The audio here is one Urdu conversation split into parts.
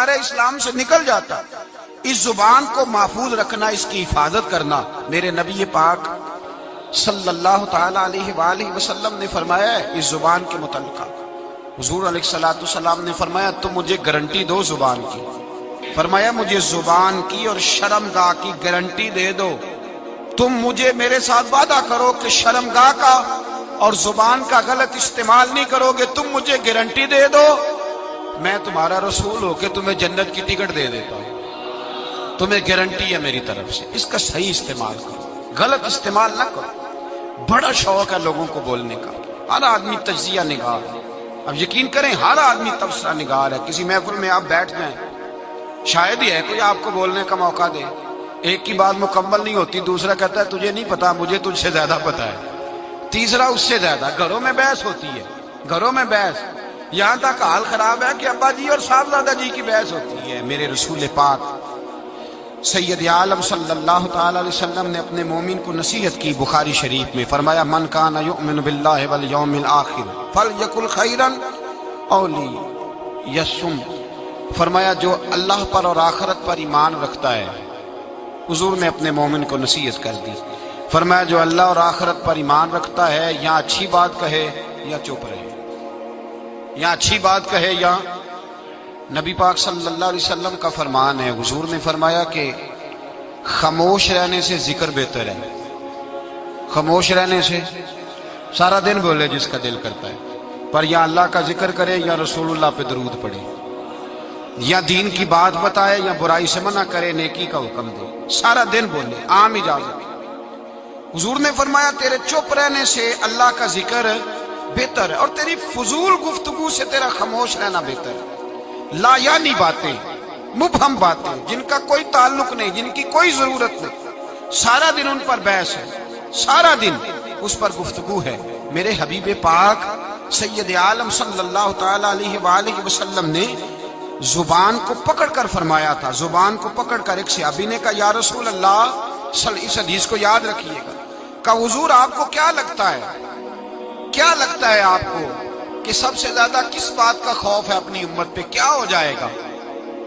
دار اسلام سے نکل جاتا۔ اس زبان کو محفوظ رکھنا، اس کی حفاظت کرنا، میرے نبی پاک صلی اللہ تعالی علیہ وآلہ وسلم نے فرمایا ہے اس زبان کے متعلق۔ حضور علیہ السلام نے فرمایا تم مجھے گارنٹی دو زبان کی، فرمایا مجھے زبان کی اور شرمگاہ کی گارنٹی دے دو، تم مجھے میرے ساتھ وعدہ کرو کہ شرمگاہ کا اور زبان کا غلط استعمال نہیں کرو گے، تم مجھے گارنٹی دے دو میں تمہارا رسول ہو کے تمہیں جنت کی ٹکٹ دے دیتا ہوں، تمہیں گارنٹی ہے میری طرف سے، اس کا صحیح استعمال کرو، غلط استعمال نہ کرو۔ بڑا شوق ہے لوگوں کو بولنے کا، ہر آدمی تجزیہ نگار ہے، اب یقین کریں ہر آدمی تبصرہ نگار ہے۔ کسی محفل میں آپ بیٹھ جائیں، شاید ہی ہے کوئی آپ کو بولنے کا موقع دے، ایک کی بات مکمل نہیں ہوتی، دوسرا کہتا ہے تجھے نہیں پتا، مجھے تجھ سے زیادہ پتا ہے، تیسرا اس سے زیادہ۔ گھروں میں بحث ہوتی ہے، گھروں میں بحث، یہاں تک حال خراب ہے کہ ابا جی اور صاحبزادہ جی کی بحث ہوتی ہے۔ میرے رسول پاک سید عالم صلی اللہ تعالی علیہ وسلم نے اپنے مومن کو نصیحت کی بخاری شریف میں، فرمایا من کان یؤمن باللہ والیوم الآخر فلیقل خیرا او لیصمت، فرمایا جو اللہ پر اور آخرت پر ایمان رکھتا ہے، حضور نے اپنے مومن کو نصیحت کر دی، فرمایا جو اللہ اور آخرت پر ایمان رکھتا ہے یا اچھی بات کہے یا چپ رہے، یا اچھی بات کہے یا، نبی پاک صلی اللہ علیہ وسلم کا فرمان ہے، حضور نے فرمایا کہ خاموش رہنے سے ذکر بہتر ہے، خاموش رہنے سے، سارا دن بولے جس کا دل کرتا ہے، پر یا اللہ کا ذکر کرے یا رسول اللہ پہ درود پڑھے، یا دین کی بات بتائے یا برائی سے منع کرے، نیکی کا حکم دے، سارا دن بولے، عام اجازت۔ حضور نے فرمایا تیرے چپ رہنے سے اللہ کا ذکر بہتر ہے، اور تیری فضول گفتگو سے تیرا خاموش رہنا بہتر ہے۔ لا یعنی باتیں، مبہم باتیں جن کا کوئی تعلق نہیں، جن کی کوئی ضرورت نہیں، سارا دن ان پر بحث ہے، سارا دن اس پر گفتگو ہے۔ میرے حبیب پاک سید عالم صلی اللہ تعالی علیہ وآلہ وسلم نے زبان کو پکڑ کر فرمایا تھا، زبان کو پکڑ کر ایک صحابی نے کہا یا رسول اللہ، اس حدیث کو یاد رکھیے گا، کہا حضور آپ کو کیا لگتا ہے، کیا لگتا ہے آپ کو کہ سب سے زیادہ کس بات کا خوف ہے اپنی امت پہ، کیا ہو جائے گا،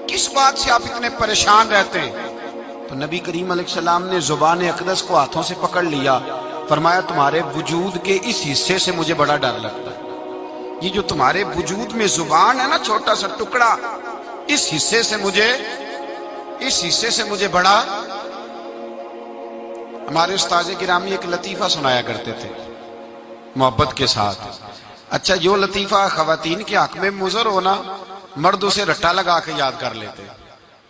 کس بات سے آپ اتنے پریشان رہتے ہیں؟ تو نبی کریم علیہ السلام نے زبان اقدس کو ہاتھوں سے پکڑ لیا، فرمایا تمہارے وجود کے اس حصے سے مجھے بڑا ڈر لگتا ہے، یہ جو تمہارے وجود میں زبان ہے نا، چھوٹا سا ٹکڑا، اس حصے سے مجھے بڑا۔ ہمارے استاذ گرامی ایک لطیفہ سنایا کرتے تھے محبت کے ساتھ، اچھا جو لطیفہ خواتین کے حق میں مضر ہونا، مرد اسے رٹا لگا کے یاد کر لیتے،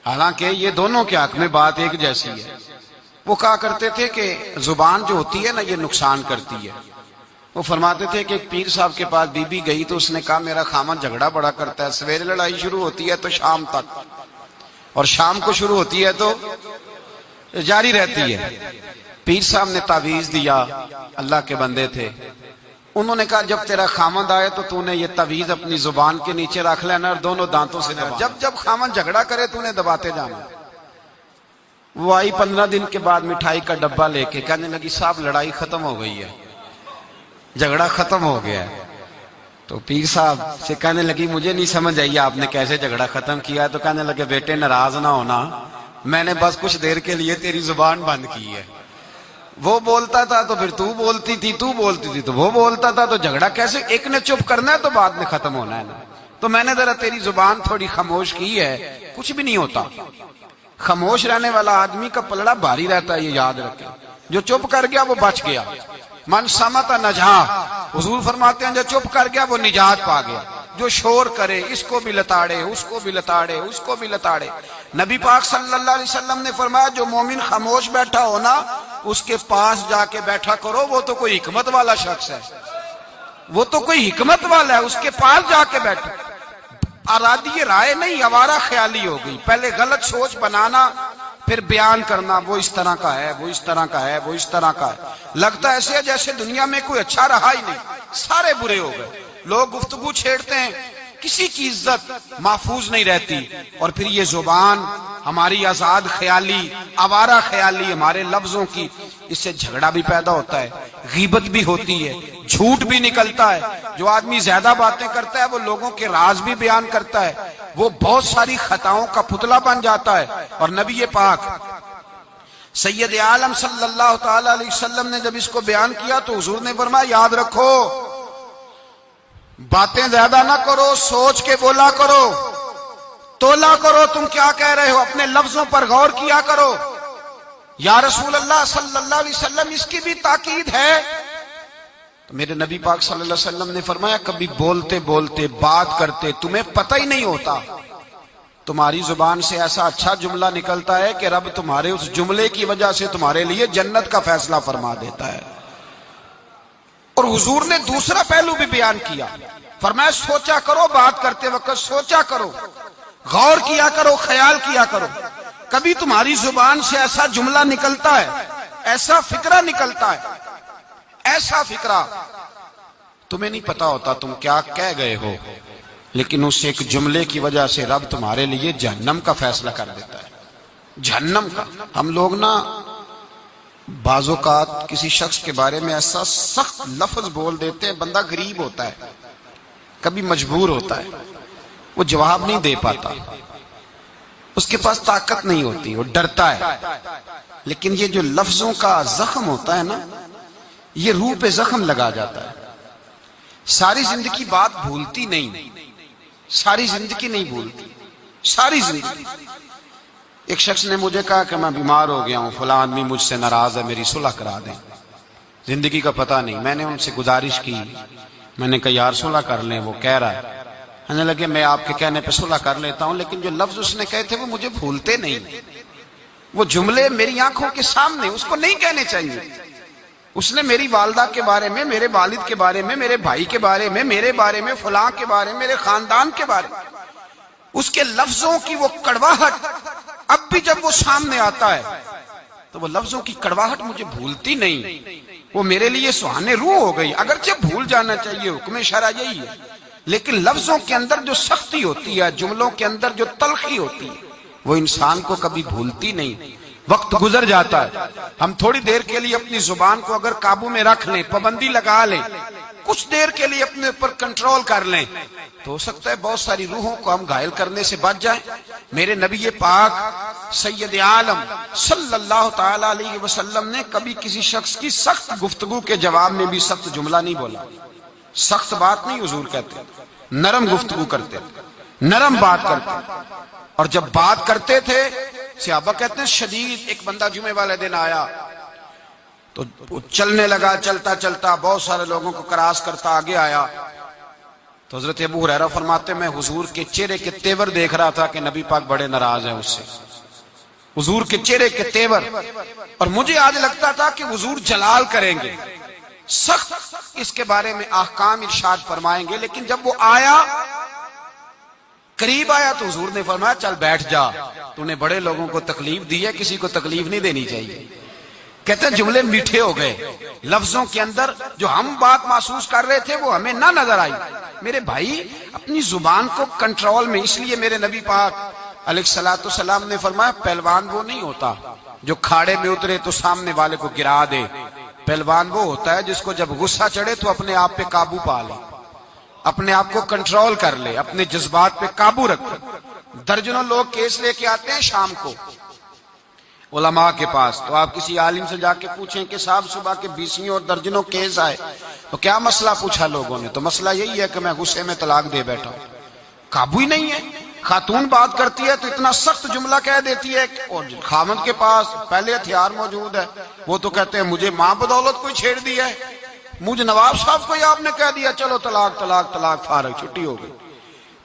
حالانکہ یہ دونوں کے حق میں بات ایک جیسی ہے۔ وہ کہا کرتے تھے کہ زبان جو ہوتی ہے نا یہ نقصان کرتی ہے۔ وہ فرماتے تھے کہ ایک پیر صاحب کے پاس بی بی گئی تو اس نے کہا میرا خامن جھگڑا بڑا کرتا ہے، سویرے لڑائی شروع ہوتی ہے تو شام تک، اور شام کو شروع ہوتی ہے تو جاری رہتی ہے۔ پیر صاحب نے تعویذ دیا، اللہ کے بندے تھے، انہوں نے کہا جب تیرا خامند آئے تو نے یہ تعویذ اپنی زبان کے نیچے رکھ لینا اور دونوں دانتوں سے دبا، جب خامند جھگڑا کرے تو نے دباتے جانا۔ وہ آئی 15 دن کے بعد مٹھائی کا ڈبہ لے کے، کہنے لگی صاحب لڑائی ختم ہو گئی ہے، جھگڑا ختم ہو گیا ہے۔ تو پیر صاحب سے کہنے لگی مجھے نہیں سمجھ آئی آپ نے کیسے جھگڑا ختم کیا ہے؟ تو کہنے لگے بیٹے ناراض نہ ہونا، میں نے بس کچھ دیر کے لیے تیری زبان بند کی ہے، وہ بولتا تھا تو پھر تو بولتی تھی، تو بولتی تھی تو وہ بولتا تھا، تو جھگڑا کیسے، ایک نے چپ کرنا ہے تو بعد میں ختم ہونا ہے نا، تو میں نے ذرا تیری زبان تھوڑی خاموش کی ہے، کچھ بھی نہیں ہوتا۔ خاموش رہنے والا آدمی کا پلڑا بھاری رہتا ہے، یہ یاد رکھے، جو چپ کر گیا وہ بچ گیا، من سمت نجا، حضور فرماتے ہیں جو چپ کر گیا وہ نجات پا گیا، جو شور کرے اس کو بھی لتاڑے، اس کو بھی لتاڑے، اس کو بھی لتاڑے۔ نبی پاک صلی اللہ علیہ وسلم نے فرمایا جو مومن خاموش بیٹھا ہونا اس کے پاس جا کے بیٹھا کرو، وہ تو کوئی حکمت والا شخص ہے، وہ تو کوئی حکمت والا ہے، اس کے پاس جا کے بیٹھو۔ ارادی رائے نہیں، آوارہ خیالی ہو گئی، پہلے غلط سوچ بنانا پھر بیان کرنا، وہ اس طرح کا ہے، وہ اس طرح کا ہے، وہ اس طرح کا ہے، لگتا ایسے ہے جیسے دنیا میں کوئی اچھا رہا ہی نہیں، سارے برے ہو گئے۔ لوگ گفتگو چھیڑتے ہیں، کسی کی عزت محفوظ نہیں رہتی، اور پھر یہ زبان ہماری آزاد خیالی، آوارہ خیالی ہمارے لفظوں کی، اس سے جھگڑا بھی پیدا ہوتا ہے، غیبت بھی ہوتی ہے، جھوٹ بھی نکلتا ہے، جو آدمی زیادہ باتیں کرتا ہے وہ لوگوں کے راز بھی بیان کرتا ہے، وہ بہت ساری خطاؤں کا پتلا بن جاتا ہے. اور نبی پاک سید عالم صلی اللہ تعالی علیہ وسلم نے جب اس کو بیان کیا تو حضور نے فرمایا یاد رکھو، باتیں زیادہ نہ کرو، سوچ کے بولا کرو، تولا کرو تم کیا کہہ رہے ہو، اپنے لفظوں پر غور کیا کرو. یا رسول اللہ صلی اللہ علیہ وسلم اس کی بھی تاکید ہے. تو میرے نبی پاک صلی اللہ علیہ وسلم نے فرمایا کبھی بولتے بولتے بات کرتے تمہیں پتہ ہی نہیں ہوتا، تمہاری زبان سے ایسا اچھا جملہ نکلتا ہے کہ رب تمہارے اس جملے کی وجہ سے تمہارے لیے جنت کا فیصلہ فرما دیتا ہے. اور حضور نے دوسرا پہلو بھی بیان کیا، فرمایا سوچا کرو، بات کرتے وقت سوچا کرو، غور کیا کرو، خیال کیا کرو. کبھی تمہاری زبان سے ایسا جملہ نکلتا ہے، ایسا فکرہ نکلتا ہے، ایسا فکرہ تمہیں نہیں پتا ہوتا تم کیا کہہ گئے ہو، لیکن اس ایک جملے کی وجہ سے رب تمہارے لیے جہنم کا فیصلہ کر دیتا ہے. جہنم کا. ہم لوگ نا بعض اوقات کسی شخص کے بارے میں ایسا سخت لفظ بول دیتے ہیں، بندہ غریب ہوتا ہے، کبھی مجبور ہوتا ہے، وہ جواب نہیں دے پاتا، اس کے پاس طاقت نہیں ہوتی، وہ ڈرتا ہے. لیکن یہ جو لفظوں کا زخم ہوتا ہے نا، یہ روح پہ زخم لگا جاتا ہے. ساری زندگی بات بھولتی نہیں، ساری زندگی نہیں بھولتی، ساری زندگی. ایک شخص نے مجھے کہا کہ میں بیمار ہو گیا ہوں، فلاں آدمی مجھ سے ناراض ہے، میری صلح کرا دیں، زندگی کا پتہ نہیں. میں نے ان سے گزارش کی، میں نے کہا یار صلح کر لیں. وہ کہہ رہا ہے، کہنے لگے میں آپ کے کہنے پہ صلح کر لیتا ہوں، لیکن جو لفظ اس نے کہے تھے وہ مجھے بھولتے نہیں. وہ جملے میری آنکھوں کے سامنے، اس کو نہیں کہنے چاہیے. اس نے میری والدہ کے بارے میں، میرے والد کے بارے میں، میرے بھائی کے بارے میں، میرے بارے میں، فلاں کے بارے میں، میرے خاندان کے بارے میں، اس کے لفظوں کی وہ کڑواہٹ اب بھی جب وہ سامنے آتا ہے تو وہ لفظوں کی کڑواہٹ مجھے بھولتی نہیں، وہ میرے لیے سہانے روح ہو گئی. اگرچہ بھول جانا چاہیے، حکم شرع یہی ہے، لیکن لفظوں کے اندر جو سختی ہوتی ہے، جملوں کے اندر جو تلخی ہوتی ہے، وہ انسان کو کبھی بھولتی نہیں. وقت گزر جاتا ہے، ہم تھوڑی دیر کے لیے اپنی زبان کو اگر قابو میں رکھ لیں، پابندی لگا لیں، کچھ دیر کے لیے اپنے اوپر کنٹرول کر لیں، تو ہو سکتا ہے بہت ساری روحوں کو ہم گھائل کرنے سے بچ جائیں. میرے نبی پاک سید عالم صلی اللہ تعالی علیہ وسلم نے کبھی کسی شخص کی سخت گفتگو کے جواب میں بھی سخت جملہ نہیں بولا. سخت بات نہیں حضور کہتے، نرم گفتگو کرتے، نرم بات کرتے. اور جب بات کرتے تھے، صحابہ کہتے ہیں شدید. ایک بندہ جمعے والے دن آیا تو چلنے لگا، چلتا چلتا بہت سارے لوگوں کو کراس کرتا آگے آیا. تو حضرت ابو ہریرہ فرماتے میں حضور کے چہرے کے تیور دیکھ رہا تھا کہ نبی پاک بڑے ناراض ہیں اس سے، حضور کے چہرے کے تیور. اور مجھے آج لگتا تھا کہ حضور جلال کریں گے، سخت اس کے بارے میں احکام ارشاد فرمائیں گے. لیکن جب وہ آیا، قریب آیا، تو حضور نے فرمایا چل بیٹھ جا، تو نے بڑے لوگوں کو تکلیف دی ہے، کسی کو تکلیف نہیں دینی چاہیے. کہتے ہیں جملے میٹھے ہو گئے، لفظوں کے اندر جو ہم بات محسوس کر رہے تھے وہ ہمیں نہ نظر آئی. میرے بھائی اپنی زبان کو کنٹرول میں، اس لیے میرے نبی پاک علیہ الصلوۃ والسلام نے فرمایا پہلوان وہ نہیں ہوتا جو کھاڑے میں اترے تو سامنے والے کو گرا دے. پہلوان وہ ہوتا ہے جس کو جب غصہ چڑھے تو اپنے آپ پہ قابو پا لے، اپنے آپ کو کنٹرول کر لے، اپنے جذبات پہ قابو رکھے. درجنوں لوگ کیس لے کے آتے ہیں شام کو علماء کے پاس، تو آپ کسی عالم سے جا کے پوچھیں کہ صاحب صبح کے 20 اور درجنوں کیس آئے، تو کیا مسئلہ پوچھا لوگوں نے؟ تو مسئلہ یہی ہے کہ میں غصے میں طلاق دے بیٹھا ہوں. قابو ہی نہیں ہے. خاتون بات کرتی ہے تو اتنا سخت جملہ کہہ دیتی ہے، اور خاوند کے پاس پہلے ہتھیار موجود ہے، وہ تو کہتے ہیں مجھے ماں بدولت کوئی چھیڑ دیا ہے، مجھے نواب صاحب کو ہی آپ نے کہہ دیا چلو طلاق طلاق طلاق، فارغ، چھٹی ہو گئی.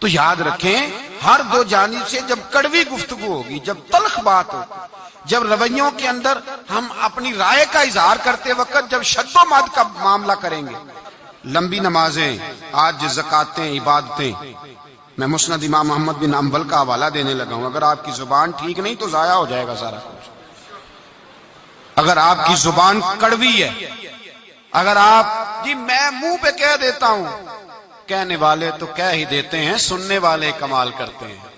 تو یاد رکھیں ہر دو جانب سے جب کڑوی گفتگو ہوگی، جب تلخ بات ہوگی، جب رویوں کے اندر ہم اپنی رائے کا اظہار کرتے وقت جب شد و مد کا معاملہ کریں گے، لمبی نمازیں، آج زکاتیں، عبادتیں. میں مسند امام محمد بن حنبل کا حوالہ دینے لگا ہوں. اگر آپ کی زبان ٹھیک نہیں تو ضائع ہو جائے گا سارا کچھ. اگر آپ کی زبان کڑوی ہے، اگر آپ جی میں منہ پہ کہہ دیتا ہوں، کہنے والے تو کہہ ہی دیتے ہیں، سننے والے کمال کرتے ہیں.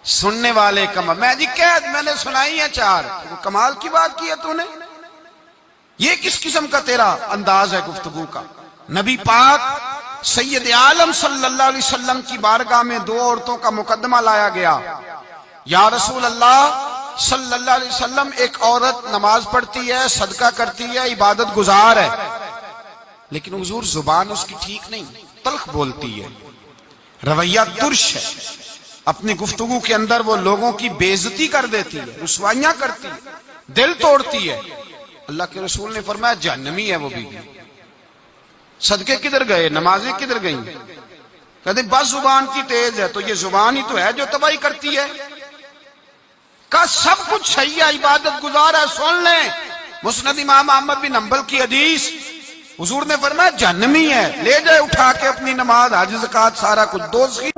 سننے والے کمال، میں جی میں نے سنائی ہے 4، وہ کمال کی بات کی ہے تو نے. یہ کس قسم کا تیرا انداز ہے گفتگو کا؟ نبی پاک سید عالم صلی اللہ علیہ وسلم کی بارگاہ میں دو عورتوں کا مقدمہ لایا گیا. یا رسول اللہ صلی اللہ علیہ وسلم، ایک عورت نماز پڑھتی ہے، صدقہ کرتی ہے، عبادت گزار ہے، لیکن حضور زبان اس کی ٹھیک نہیں، تلخ بولتی ہے، رویہ ترش ہے، اپنی گفتگو کے اندر وہ لوگوں کی بے عزتی کر دیتی ہے، رسوائیاں کرتی ہے، دل توڑتی ہے. اللہ کے رسول نے فرمایا جہنمی ہے وہ بیوی. صدقے کدھر گئے، نمازیں کدھر گئیں؟ کہتے بس زبان کی تیز ہے. تو یہ زبان ہی تو ہے جو تباہی کرتی ہے. کا سب کچھ صحیح ہے، عبادت گزار ہے، سن لیں مسند امام احمد بن حنبل کی حدیث، حضور نے فرمایا جہنمی ہے، لے جائے اٹھا کے اپنی نماز، حج، زکات، سارا کچھ دوزخی